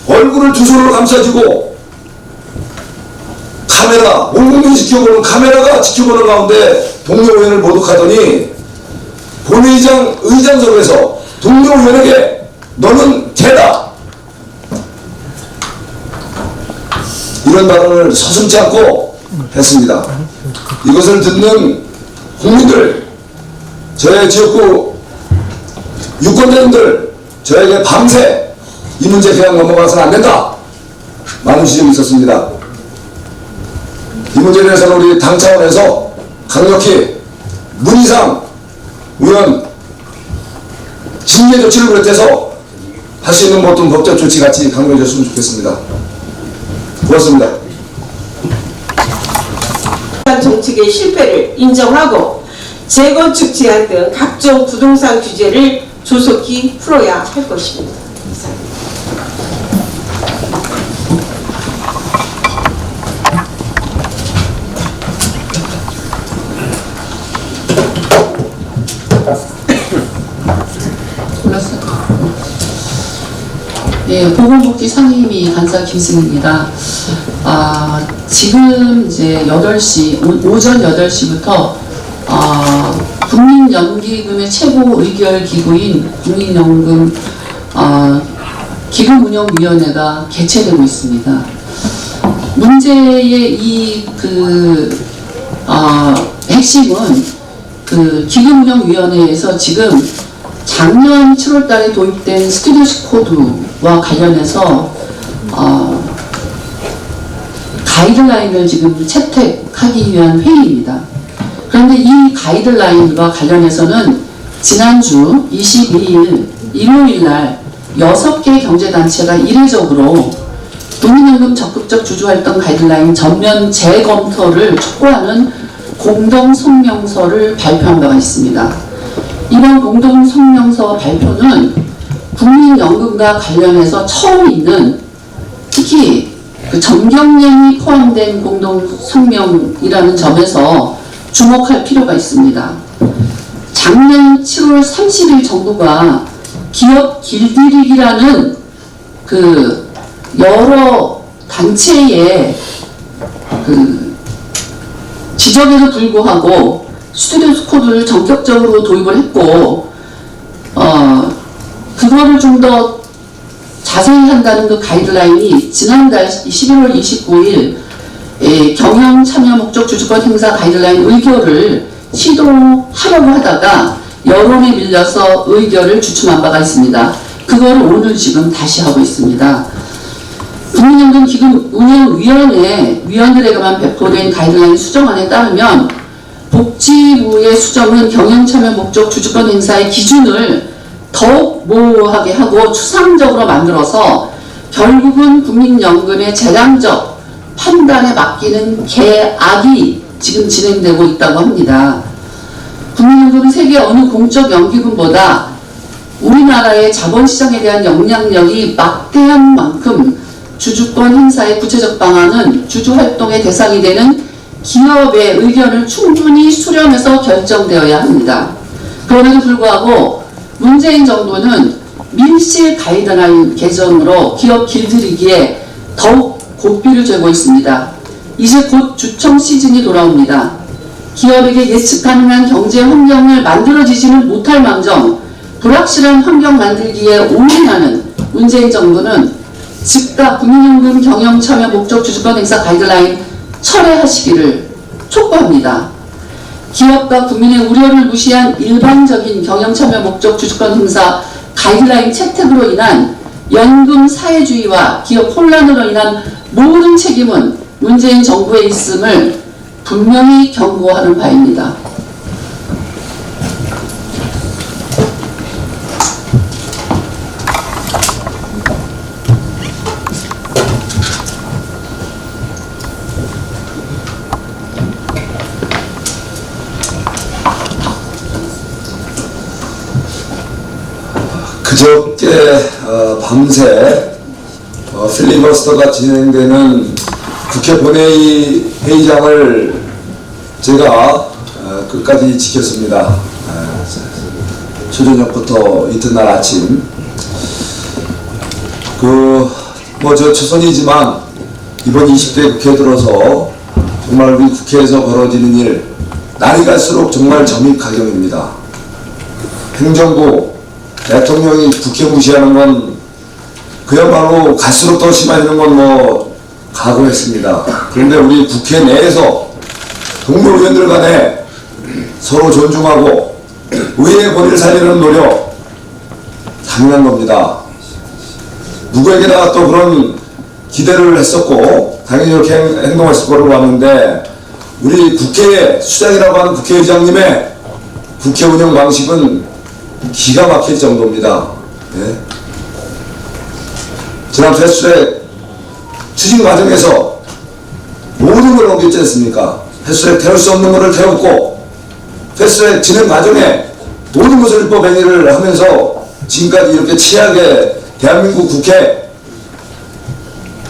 얼굴을 두 손으로 감싸주고 카메라, 온 국민이 지켜보는 카메라가 지켜보는 가운데 동료 의원을 모독하더니 본회의장 의장석에서 동료 의원에게 너는 개다, 이런 발언을 서슴지 않고 했습니다. 이것을 듣는 국민들, 저의 지역구 유권자님들, 저에게 밤새 이 문제 그냥 넘어가서는 안 된다, 많은 지적이 있었습니다. 이 문제에 대해서는 우리 당 차원에서 강력히 문희상 의원 징계 조치를 비롯해서 할 수 있는 모든 법적 조치 같이 강조해 줬으면 좋겠습니다. 고맙습니다. 정책의 실패를 인정하고 재건축 제한 등 각종 부동산 규제를 조속히 풀어야 할 것입니다. 네, 보건복지 상임위 간사 김승입니다. 지금 이제 8시, 오전 8시부터 국민연기금의 최고 의결 기구인 국민연금 기금운영위원회가 개최되고 있습니다. 문제의 이 핵심은 그 기금운영위원회에서 지금 작년 7월 달에 도입된 스튜디오십 코드와 관련해서 가이드라인을 지금 채택하기 위한 회의입니다. 그런데 이 가이드라인과 관련해서는 지난주 22일 일요일 날 6개 경제단체가 이례적으로 국민연금 적극적 주주활동 가이드라인 전면 재검토를 촉구하는 공동성명서를 발표한 바가 있습니다. 이번 공동성명서 발표는 국민연금과 관련해서 처음 있는, 특히 그 정경련이 포함된 공동성명이라는 점에서 주목할 필요가 있습니다. 작년 7월 30일 정부가 기업 길들이기라는 그 여러 단체의 그 지적에도 불구하고 스튜디오 코드를 전격적으로 도입을 했고, 그거를 좀 더 자세히 한다는 그 가이드라인이 지난달 11월 29일 경영 참여 목적 주주권 행사 가이드라인 의결을 시도하려고 하다가 여론에 밀려서 의결을 주춤한 바가 있습니다. 그걸 오늘 지금 다시 하고 있습니다. 국민연금기금운영위원회 위원들에게만 배포된 가이드라인 수정안에 따르면 복지부의 수정은 경영참여 목적 주주권 행사의 기준을 더욱 모호하게 하고 추상적으로 만들어서 결국은 국민연금의 재량적 판단에 맡기는 개악이 지금 진행되고 있다고 합니다. 국민연금은 세계 어느 공적 연기금보다 우리나라의 자본시장에 대한 영향력이 막대한 만큼 주주권 행사의 구체적 방안은 주주활동의 대상이 되는 기업의 의견을 충분히 수렴해서 결정되어야 합니다. 그럼에도 불구하고 문재인 정부는 밀실 가이드라인 개정으로 기업 길들이기에 더욱 고삐를 쬐고 있습니다. 이제 곧 주청 시즌이 돌아옵니다. 기업에게 예측 가능한 경제 환경을 만들어지지는 못할 망정 불확실한 환경 만들기에 올인하는 문재인 정부는 즉각 국민연금 경영 참여 목적 주주권 행사 가이드라인 철회하시기를 촉구합니다. 기업과 국민의 우려를 무시한 일반적인 경영 참여 목적 주주권 행사 가이드라인 채택으로 인한 연금 사회주의와 기업 혼란으로 인한 모든 책임은 문재인 정부에 있음을 분명히 경고하는 바입니다. 그저께 밤새 필리버스터가 진행되는 국회 본회의 회의장을 제가 끝까지 지켰습니다. 초저녁부터 이튿날 아침 저 초선이지만 이번 20대 국회에 들어서 정말 우리 국회에서 벌어지는 일 날이 갈수록 정말 점입가경입니다. 행정부 대통령이 국회 무시하는 건 그야말로 갈수록 더 심해지는 건 각오했습니다. 그런데 우리 국회 내에서 동료 의원들 간에 서로 존중하고 의회의 권위를 살리는 노력 당연한 겁니다. 누구에게나 또 그런 기대를 했었고 당연히 이렇게 행동했을 거라고 봤는데 우리 국회의 수장이라고 하는 국회의장님의 국회 운영 방식은 기가 막힐 정도입니다. 네. 지난 패스트트랙 추진 과정에서 모든 걸 넘겼지 않습니까? 패스트트랙 태울 수 없는 것을 태웠고 패스트트랙 진행 과정에 모든 것을 입법 행위를 하면서 지금까지 이렇게 치하게 대한민국 국회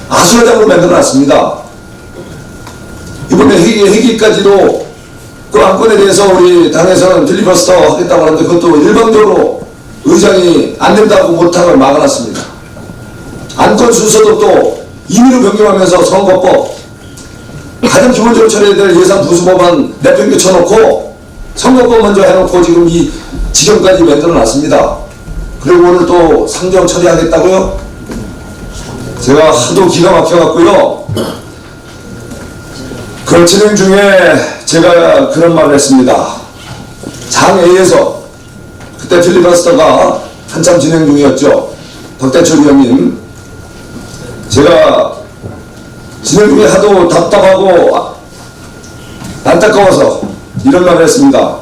아수라장으로 만들어놨습니다. 이번에 회기까지도 그 안건에 대해서 우리 당에서는 필리버스터 하겠다고 하는데 그것도 일방적으로 의장이 안 된다고 못하고 막아놨습니다. 안건 순서도 또 임의로 변경하면서 선거법 가장 기본적으로 처리해야 될 예산 부수법안 내팽개쳐놓고 선거법 먼저 해놓고 지금 이 지경까지 만들어놨습니다. 그리고 오늘 또 상정 처리하겠다고요? 제가 하도 기가 막혀갖고요. 그 진행 중에 제가 그런 말을 했습니다. 장회에서 그때 필리버스터가 한참 진행 중이었죠. 박대철 의원님, 제가 진행 중에 하도 답답하고 안타까워서 이런 말을 했습니다.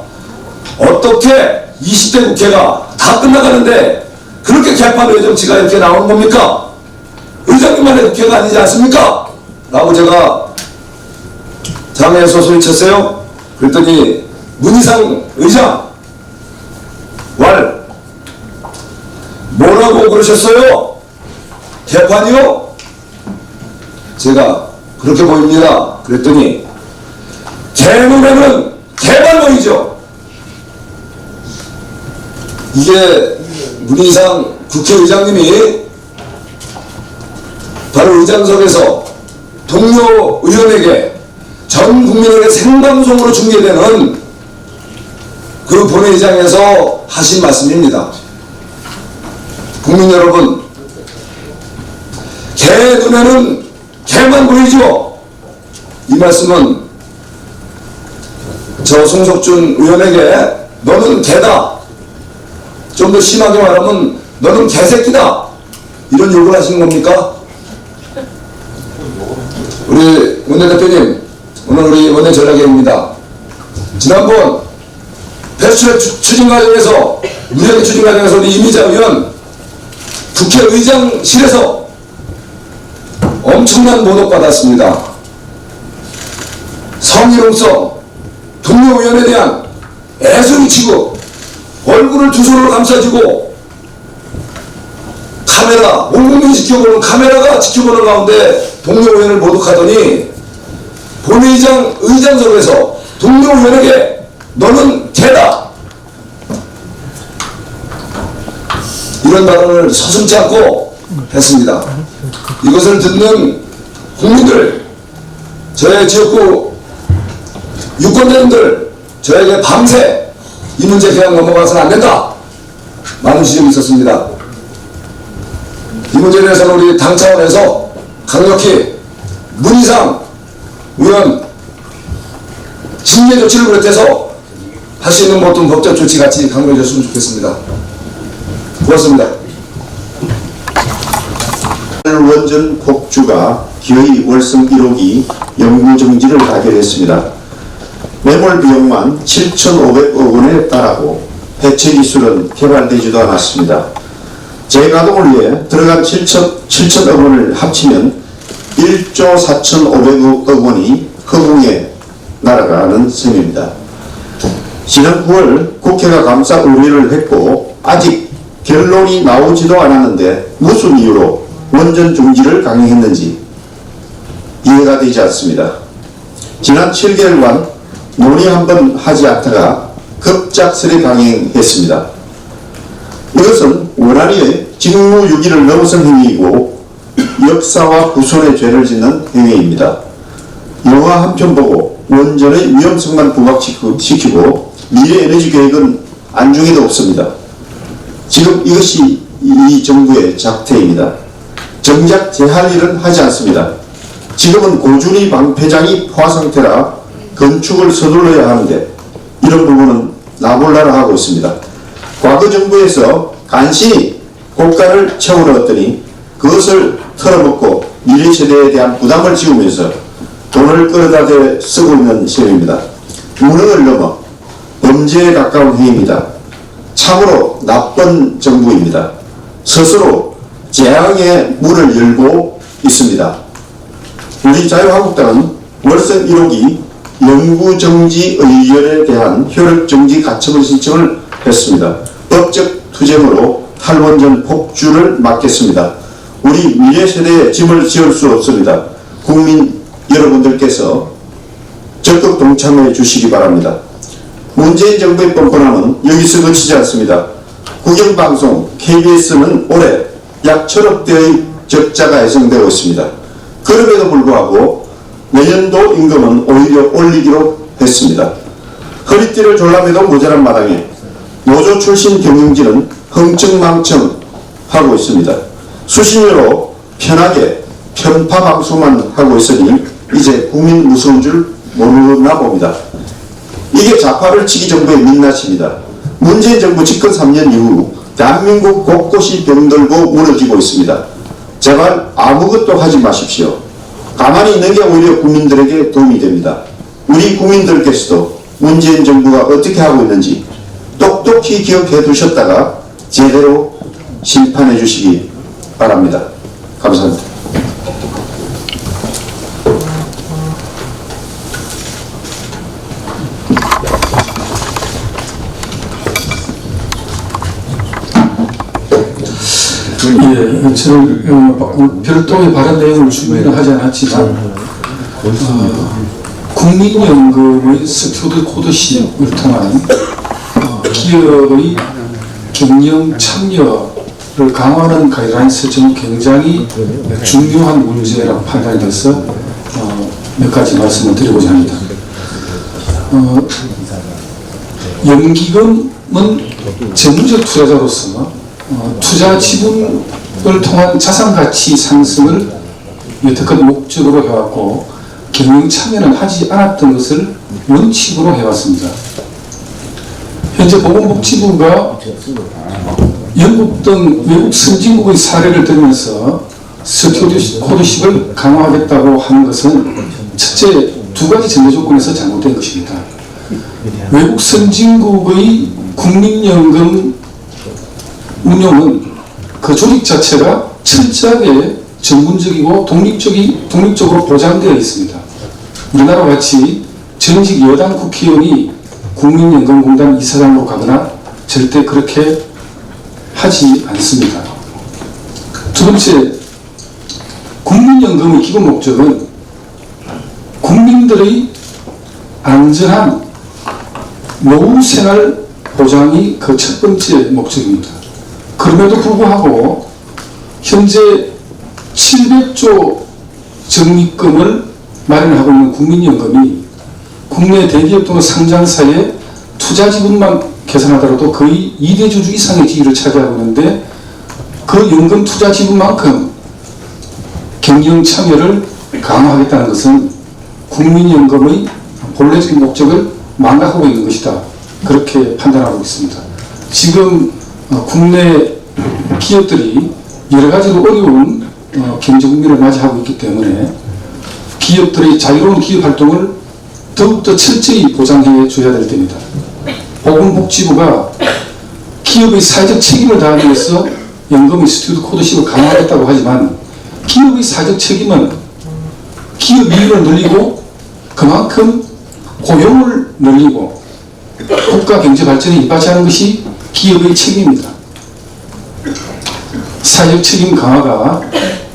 어떻게 20대 국회가 다 끝나가는데 그렇게 개판 의정치가 이렇게 나오는 겁니까? 의장님만의 국회가 아니지 않습니까? 라고 제가 장애에서 소리쳤어요. 그랬더니 문희상 의장 뭐라고 그러셨어요? 개판이요? 제가 그렇게 보입니다. 그랬더니 제 눈에는 개판 보이죠. 이게 문희상 국회의장님이 바로 의장석에서 동료 의원에게 전 국민에게 생방송으로 중계되는 그 본회의장에서 하신 말씀입니다. 국민 여러분, 개 눈에는 개만 보이죠? 이 말씀은 저 송석준 의원에게 너는 개다, 좀 더 심하게 말하면 너는 개새끼다 이런 욕을 하시는 겁니까? 우리 원내대표님, 오늘 우리 원내 전략회의입니다. 지난번 패스트트랙 추진 과정에서 무리하게 추진 과정에서 우리 이미자 의원 국회의장실에서 엄청난 모독받았습니다. 성희롱성, 동료 의원에 대한 애소리 치고 얼굴을 두 손으로 감싸주고 카메라, 온 국민이 지켜보는 카메라가 지켜보는 가운데 동료 의원을 모독하더니 본회의장 의장석에서 동료 의원에게 너는 개다 이런 발언을 서슴지 않고 했습니다. 이것을 듣는 국민들, 저의 지역구 유권자님들, 저에게 밤새 이 문제 그냥 넘어가서는 안 된다 많은 지적이 있었습니다. 이 문제에 대해서는 우리 당 차원에서 강력히 문희상 의원 징계 조치를 비롯해서 할 수 있는 모든 법적 조치 같이 강구해 줬으면 좋겠습니다. 고맙습니다. 원전 폭주가 기어이 월성 1호기 연구 정지를 가결했습니다. 매몰 비용만 7,500억 원에 달하고 해체 기술은 개발되지도 않았습니다. 재가동을 위해 들어간 7천억 원을 합치면 1조 4,500억 원이 허공에 날아가는 셈입니다. 지난 9월 국회가 감사 의뢰를 했고 아직 결론이 나오지도 않았는데 무슨 이유로 원전 중지를 강행했는지 이해가 되지 않습니다. 지난 7개월간 논의 한번 하지 않다가 급작스레 강행했습니다. 이것은 원활히 직무유기를 넘어선 행위이고 역사와 후손의 죄를 짓는 행위입니다. 영화 한 편 보고 원전의 위험성만 부각시키고 미래 에너지 계획은 안중에도 없습니다. 지금 이것이 이 정부의 작태입니다. 정작 제할 일은 하지 않습니다. 지금은 고준희 방패장이 포화 상태라 건축을 서둘러야 하는데 이런 부분은 나몰라라 하고 있습니다. 과거 정부에서 간신히 고가를 채워넣었더니 그것을 털어먹고 미래 세대에 대한 부담을 지우면서 돈을 끌어다 대 쓰고 있는 셈입니다. 무능을 넘어 범죄에 가까운 행위입니다. 참으로 나쁜 정부입니다. 스스로 재앙의 문을 열고 있습니다. 우리 자유한국당은 월성 1호기 연구정지 의결에 대한 효력정지 가처분 신청을 했습니다. 법적 투쟁으로 탈원전 폭주를 막겠습니다. 우리 미래 세대에 짐을 지을 수 없습니다. 국민 여러분들께서 적극 동참해 주시기 바랍니다. 문재인 정부의 뻔뻔함은 여기서 그치지 않습니다. 국영방송 KBS는 올해 약 1,000억대의 적자가 예상되고 있습니다. 그럼에도 불구하고 내년도 임금은 오히려 올리기로 했습니다. 허리띠를 졸라매도 모자란 마당에 노조 출신 경영진은 흥청망청 하고 있습니다. 수신료로 편하게 편파 방송만 하고 있으니 이제 국민 무서운 줄 모르나 봅니다. 이게 좌파를 치기 정도의 민낯입니다. 문재인 정부 집권 3년 이후 대한민국 곳곳이 병들고 무너지고 있습니다. 제발 아무것도 하지 마십시오. 가만히 있는 게 오히려 국민들에게 도움이 됩니다. 우리 국민들께서도 문재인 정부가 어떻게 하고 있는지 똑똑히 기억해 두셨다가 제대로 심판해 주시기 바랍니다. 감사합니다. 예, 저는 별도의 발언 내용을 준비를 하지 않았지만 국민연금의 스튜드 코드식을 통한 기업의 경영 참여를 강화하는 가이드라인 설정은 굉장히 중요한 문제라고 판단이 돼서 몇 가지 말씀을 드리고자 합니다. 연기금은 재무적 투자자로서 투자 지분을 통한 자산가치 상승을 여태껏 목적으로 해왔고 경영 참여는 하지 않았던 것을 원칙으로 해왔습니다. 현재 보건복지부가 영국 등 외국 선진국의 사례를 들으면서 스튜어드 코드십을 강화하겠다고 하는 것은 첫째, 두 가지 전제 조건에서 잘못된 것입니다. 외국 선진국의 국민연금 운용은 그 조직 자체가 철저하게 전문적이고 독립적으로 보장되어 있습니다. 우리나라와 같이 전직 여당 국회의원이 국민연금공단 이사장으로 가거나 절대 그렇게 하지 않습니다. 두 번째, 국민연금의 기본 목적은 국민들의 안전한 노후생활 보장이 그 첫 번째 목적입니다. 그럼에도 불구하고 현재 700조 적립금을 마련하고 있는 국민연금이 국내 대기업 또는 상장사의 투자 지분만 계산하더라도 거의 2대 주주 이상의 지위를 차지하고 있는데 그 연금 투자 지분만큼 경영 참여를 강화하겠다는 것은 국민연금의 본래적인 목적을 망각하고 있는 것이다. 그렇게 판단하고 있습니다. 지금 국내 기업들이 여러 가지로 어려운 경제 국면을 맞이하고 있기 때문에 기업들의 자유로운 기업 활동을 더욱더 철저히 보장해 줘야 될 때입니다. 보건복지부가 기업의 사회적 책임을 다하기 위해서 연금의 스튜어드 코드십을 강화하겠다고 하지만 기업의 사회적 책임은 기업 이익을 늘리고 그만큼 고용을 늘리고 국가 경제 발전에 이바지하는 것이 기업의 책임입니다. 사회적 책임 강화가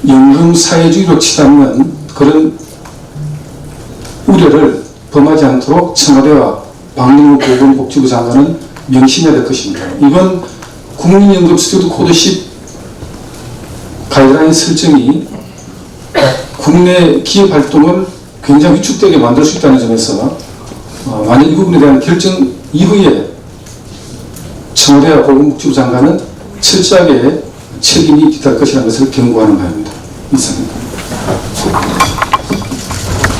연금 사회주의로 치닫는 그런 우려를 범하지 않도록 청와대와 박능우 보건복지부 장관은 명심해야 될 것입니다. 이번 국민연금 스튜어드 코드십 가이드라인 설정이 국내 기업 활동을 굉장히 위축되게 만들 수 있다는 점에서 만약 이 부분에 대한 결정 이후에 청와대와 보건복지부 장관은 철저하게 책임이 뒤따를 것이라는 것을 경고하는 바입니다. 이상입니다.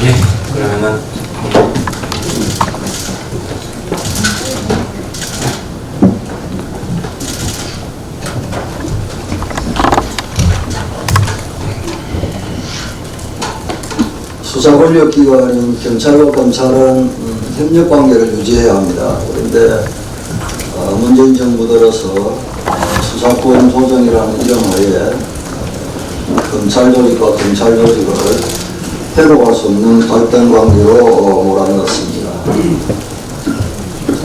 예, 그러면은 수사권력기관인 경찰과 검찰은 협력관계를 유지해야 합니다. 그런데 문재인 정부 들어서 수사권 조정이라는 이름하에 검찰 조직과 경찰 조직을 회로할 수 없는 갈등 관계로 몰아넣었습니다.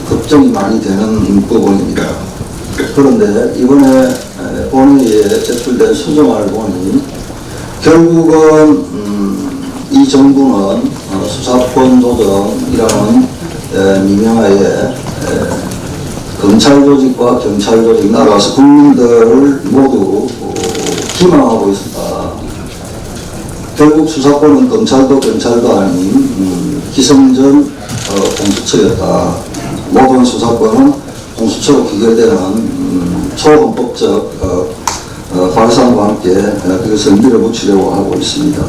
걱정이 많이 되는 부분입니다. 그런데 이번에 본회의에 제출된 수정안을 보니 결국은 이 정부는 수사권 조정이라는 미명하에 검찰 조직과 경찰 조직 나라서 국민들을 모두 기망하고 있다. 결국 수사권은 검찰도 경찰도 아닌 기성전 공수처였다. 모든 수사권은 공수처로 기결되는 초헌법적 발상과 함께 그것을 밀어붙이려고 하고 있습니다.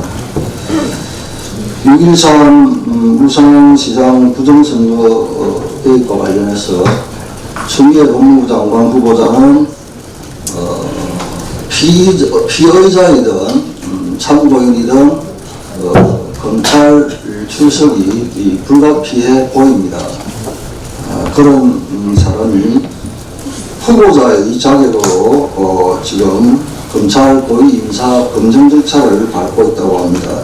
6.13 울산시장 부정선거 개입과 관련해서 추미애 법무부 장관 후보자는 피의자이든 참고인이든 검찰 출석이 불가피해 보입니다. 그런 사람이 후보자의 자격으로 지금 검찰 고위 인사 검증 절차를 밟고 있다고 합니다.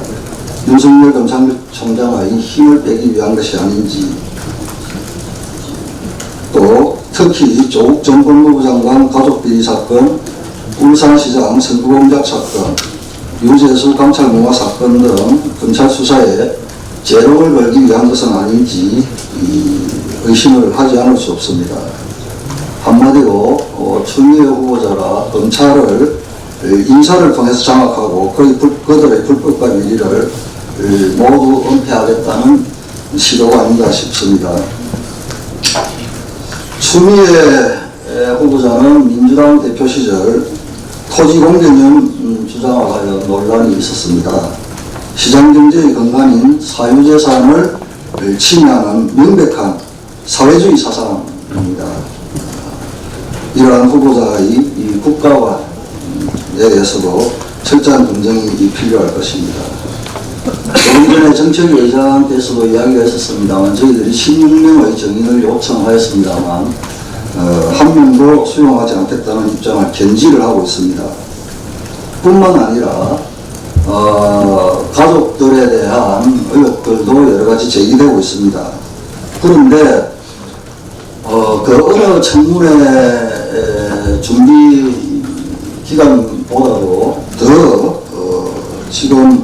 윤석열 검찰총장의 힘을 빼기 위한 것이 아닌지, 또 특히 조국 전 법무부 장관 가족비리 사건, 울산시장 선거공작 사건, 유재수 감찰무마 사건 등 검찰 수사에 제동을 걸기 위한 것은 아닌지 의심을 하지 않을 수 없습니다. 한마디로 추미애 후보자가 검찰을 인사를 통해서 장악하고 그들의 불법과 비리를 모두 은폐하겠다는 시도가 아닌가 싶습니다. 추미애 후보자는 민주당 대표 시절 토지 공개념 주장과 관련 논란이 있었습니다. 시장경제의 근간인 사유재산을 침해하는 명백한 사회주의 사상입니다. 이러한 후보자의 이 국가관에 대해서도 철저한 검증이 필요할 것입니다. 조금 전에 정책위 의장께서도 이야기가 있었습니다만 저희들이 16명의 정인을 요청하였습니다만 한 명도 수용하지 않겠다는 입장을 견지를 하고 있습니다. 뿐만 아니라 가족들에 대한 의혹들도 여러 가지 제기되고 있습니다. 그런데 그 어느 청문회 준비 기간보다도 더 지금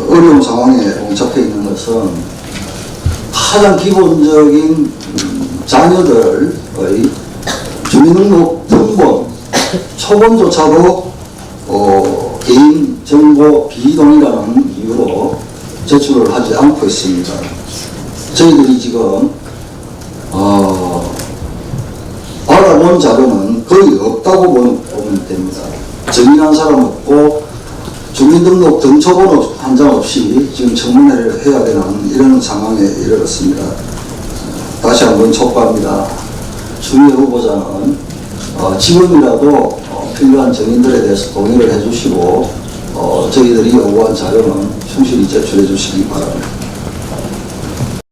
어려운 상황에 봉착해 있는 것은 가장 기본적인 자녀들의 주민등록 등본 초본조차도 개인정보 비동의라는 이유로 제출을 하지 않고 있습니다. 저희들이 지금 알아본 자료는 거의 없다고 보면 됩니다. 정인한 사람 없고 주민등록 등초번호 한 장 없이 지금 청문회를 해야 되는 이런 상황에 이르렀습니다. 다시 한번 촉구합니다. 추미애 후보자는 지금이라도 필요한 정인들에 대해서 동의를 해주시고 저희들이 요구한 자료는 충실히 제출해 주시기 바랍니다.